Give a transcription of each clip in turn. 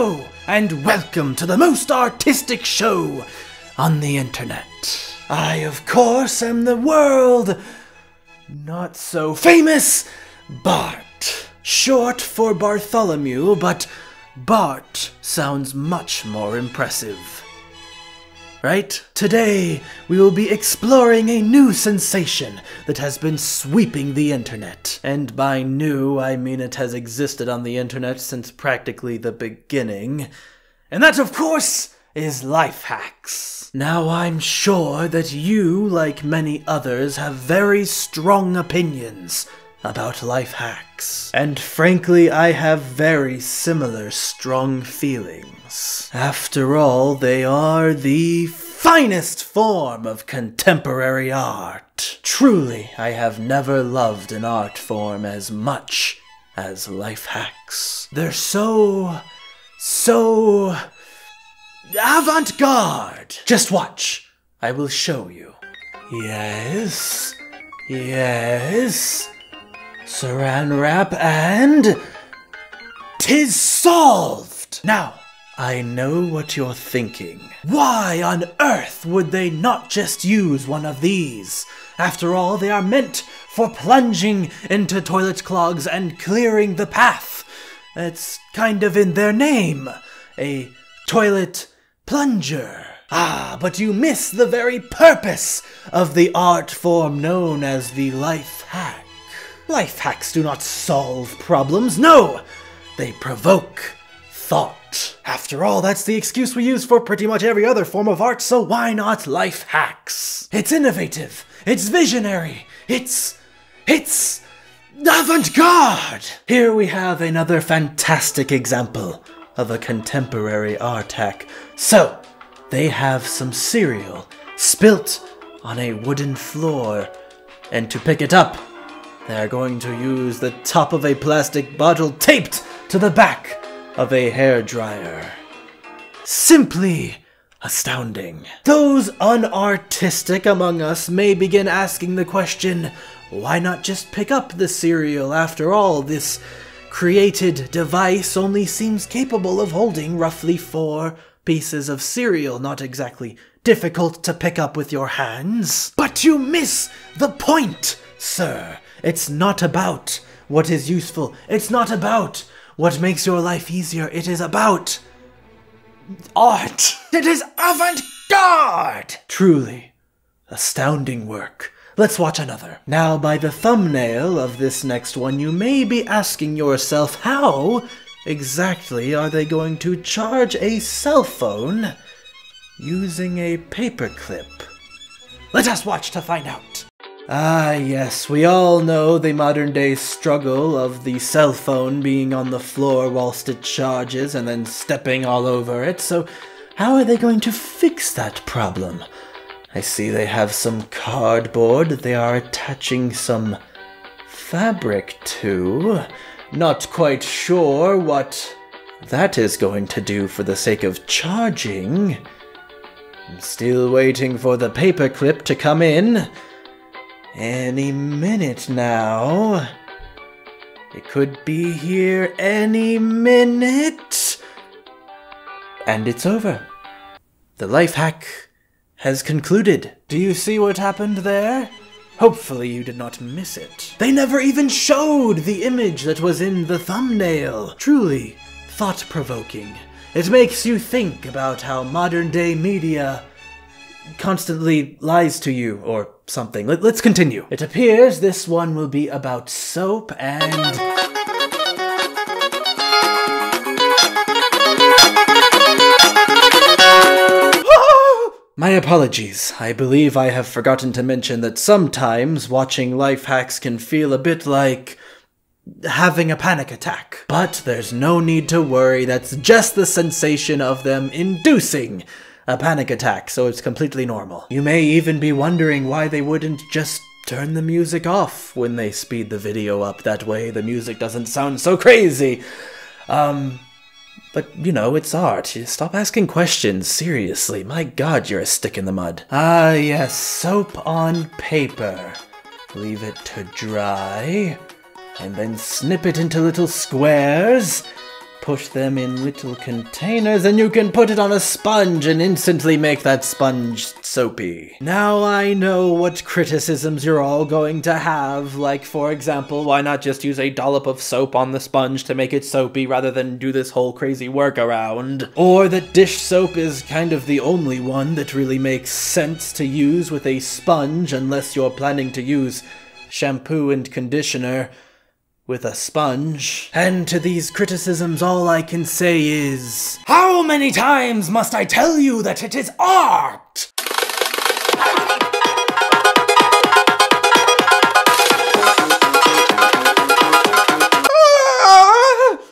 Hello, and welcome to the most artistic show on the internet. I, of course, am the world not so famous Bart. Short for Bartholomew, but Bart sounds much more impressive. Right? Today, we will be exploring a new sensation that has been sweeping the internet. And by new, I mean it has existed on the internet since practically the beginning. And that, of course, is life hacks. Now, I'm sure that you, like many others, have very strong opinions about life hacks. And frankly, I have very similar strong feelings. After all, they are the finest form of contemporary art. Truly, I have never loved an art form as much as life hacks. They're so avant-garde. Just watch. I will show you. Yes. Saran wrap and 'tis solved! Now, I know what you're thinking. Why on earth would they not just use one of these? After all, they are meant for plunging into toilet clogs and clearing the path. It's kind of in their name. A toilet plunger. Ah, but you miss the very purpose of the art form known as the life hack. Life hacks do not solve problems, no! They provoke thought. After all, that's the excuse we use for pretty much every other form of art, so why not life hacks? It's innovative, it's visionary, it's avant-garde! Here we have another fantastic example of a contemporary art hack. So, they have some cereal spilt on a wooden floor, and to pick it up, they're going to use the top of a plastic bottle taped to the back of a hairdryer. Simply astounding. Those unartistic among us may begin asking the question, why not just pick up the cereal? After all, this created device only seems capable of holding roughly 4 pieces of cereal, not exactly difficult to pick up with your hands. But you miss the point, sir. It's not about what is useful. It's not about what makes your life easier. It is about art. It is avant-garde. Truly astounding work. Let's watch another. Now, by the thumbnail of this next one, you may be asking yourself, how exactly are they going to charge a cell phone using a paperclip? Let us watch to find out. Ah, yes, we all know the modern-day struggle of the cell phone being on the floor whilst it charges and then stepping all over it, so how are they going to fix that problem? I see they have some cardboard that they are attaching some fabric to. Not quite sure what that is going to do for the sake of charging. I'm still waiting for the paperclip to come in. Any minute now. It could be here any minute. And it's over. The life hack has concluded. Do you see what happened there? Hopefully you did not miss it. They never even showed the image that was in the thumbnail. Truly thought-provoking. It makes you think about how modern-day media constantly lies to you, or something. Let's continue. It appears this one will be about soap and... My apologies. I believe I have forgotten to mention that sometimes watching life hacks can feel a bit like having a panic attack. But there's no need to worry, that's just the sensation of them inducing a panic attack, so it's completely normal. You may even be wondering why they wouldn't just turn the music off when they speed the video up. That way the music doesn't sound so crazy. But, you know, it's art. Stop asking questions, seriously. My god, you're a stick in the mud. Ah, yes, soap on paper. Leave it to dry, and then snip it into little squares. put them in little containers and you can put it on a sponge and instantly make that sponge soapy. Now I know what criticisms you're all going to have, like for example, why not just use a dollop of soap on the sponge to make it soapy rather than do this whole crazy workaround? Or that dish soap is kind of the only one that really makes sense to use with a sponge unless you're planning to use shampoo and conditioner with a sponge. And to these criticisms, all I can say is, how many times must I tell you that it is art?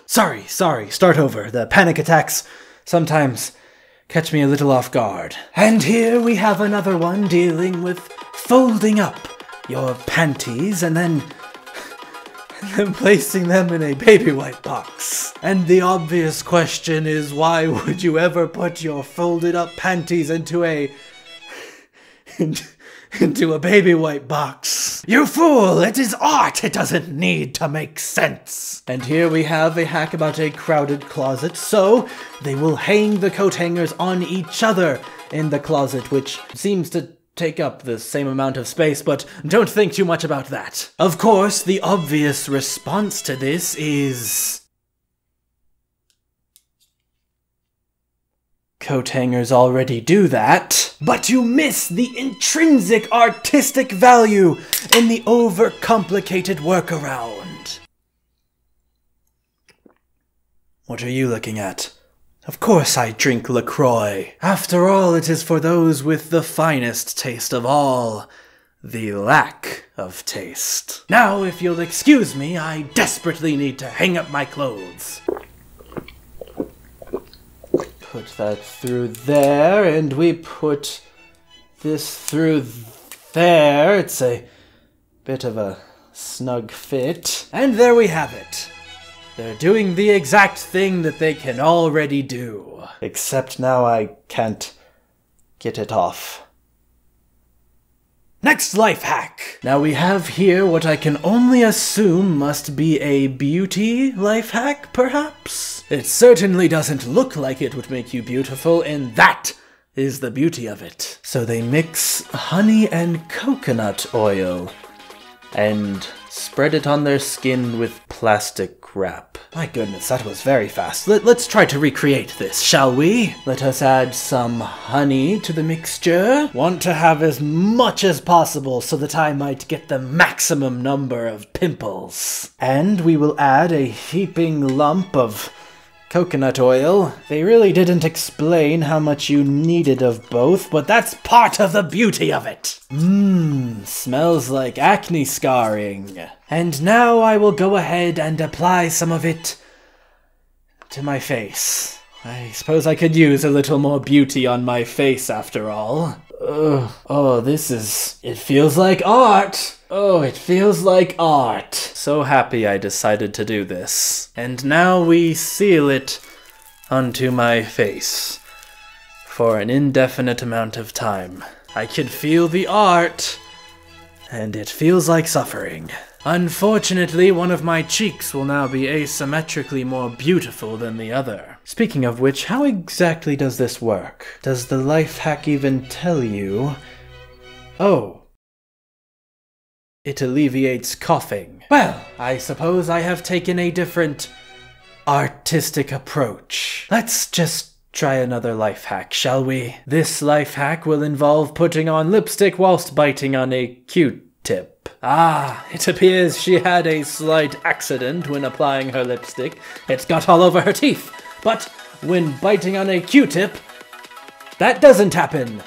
Sorry, start over. The panic attacks sometimes catch me a little off guard. And here we have another one dealing with folding up your panties and then placing them in a baby wipe box. And the obvious question is, why would you ever put your folded up panties into a baby wipe box? You fool! It is art! It doesn't need to make sense! And here we have a hack about a crowded closet, so they will hang the coat hangers on each other in the closet, which seems to take up the same amount of space, but don't think too much about that. Of course, the obvious response to this is... coat hangers already do that, but you miss the intrinsic artistic value in the overcomplicated workaround. What are you looking at? Of course I drink LaCroix. After all, it is for those with the finest taste of all, the lack of taste. Now, if you'll excuse me, I desperately need to hang up my clothes. Put that through there, and we put this through there. It's a bit of a snug fit. And there we have it. They're doing the exact thing that they can already do. Except now I can't get it off. Next life hack! Now we have here what I can only assume must be a beauty life hack, perhaps? It certainly doesn't look like it would make you beautiful, and that is the beauty of it. So they mix honey and coconut oil and spread it on their skin with plastic wrap. My goodness, that was very fast. Let's try to recreate this, shall we? Let us add some honey to the mixture. Want to have as much as possible so that I might get the maximum number of pimples. And we will add a heaping lump of coconut oil. They really didn't explain how much you needed of both, but that's part of the beauty of it. Smells like acne scarring. And now I will go ahead and apply some of it to my face. I suppose I could use a little more beauty on my face after all. Oh, it feels like art. Oh, it feels like art. So happy I decided to do this. And now we seal it onto my face for an indefinite amount of time. I can feel the art, and it feels like suffering. Unfortunately, one of my cheeks will now be asymmetrically more beautiful than the other. Speaking of which, how exactly does this work? Does the life hack even tell you? Oh. It alleviates coughing. Well, I suppose I have taken a different artistic approach. Let's just try another life hack, shall we? This life hack will involve putting on lipstick whilst biting on a Q-tip. It appears she had a slight accident when applying her lipstick. It got all over her teeth. But when biting on a Q-tip, that doesn't happen.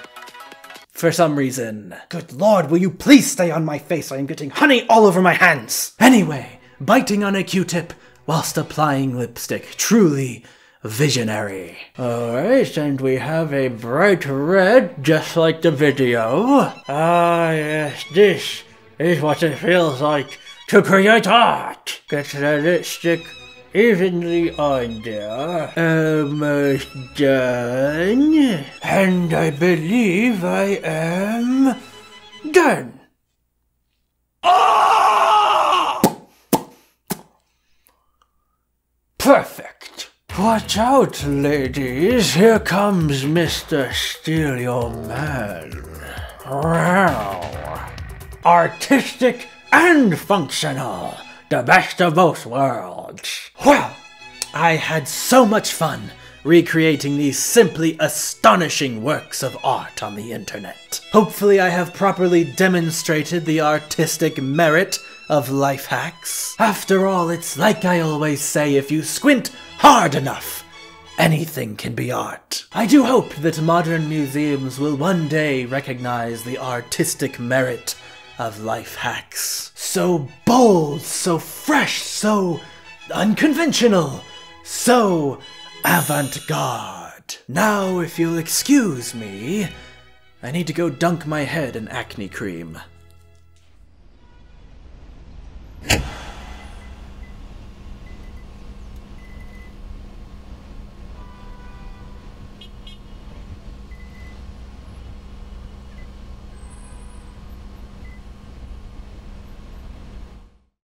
For some reason. Good lord, will you please stay on my face? I am getting honey all over my hands. Anyway, biting on a Q-tip whilst applying lipstick. Truly visionary. Alright, and we have a bright red, just like the video. Yes, this is what it feels like to create art. Get the lipstick evenly on there. Almost done. And I believe I am done. Perfect. Watch out, ladies. Here comes Mr. Steal Your Man. Wow. Artistic and functional. The best of both worlds. Well, I had so much fun recreating these simply astonishing works of art on the internet. Hopefully I have properly demonstrated the artistic merit of life hacks. After all, it's like I always say, if you squint hard enough, anything can be art. I do hope that modern museums will one day recognize the artistic merit of life hacks. So bold, so fresh, so unconventional, so avant-garde. Now, if you'll excuse me, I need to go dunk my head in acne cream.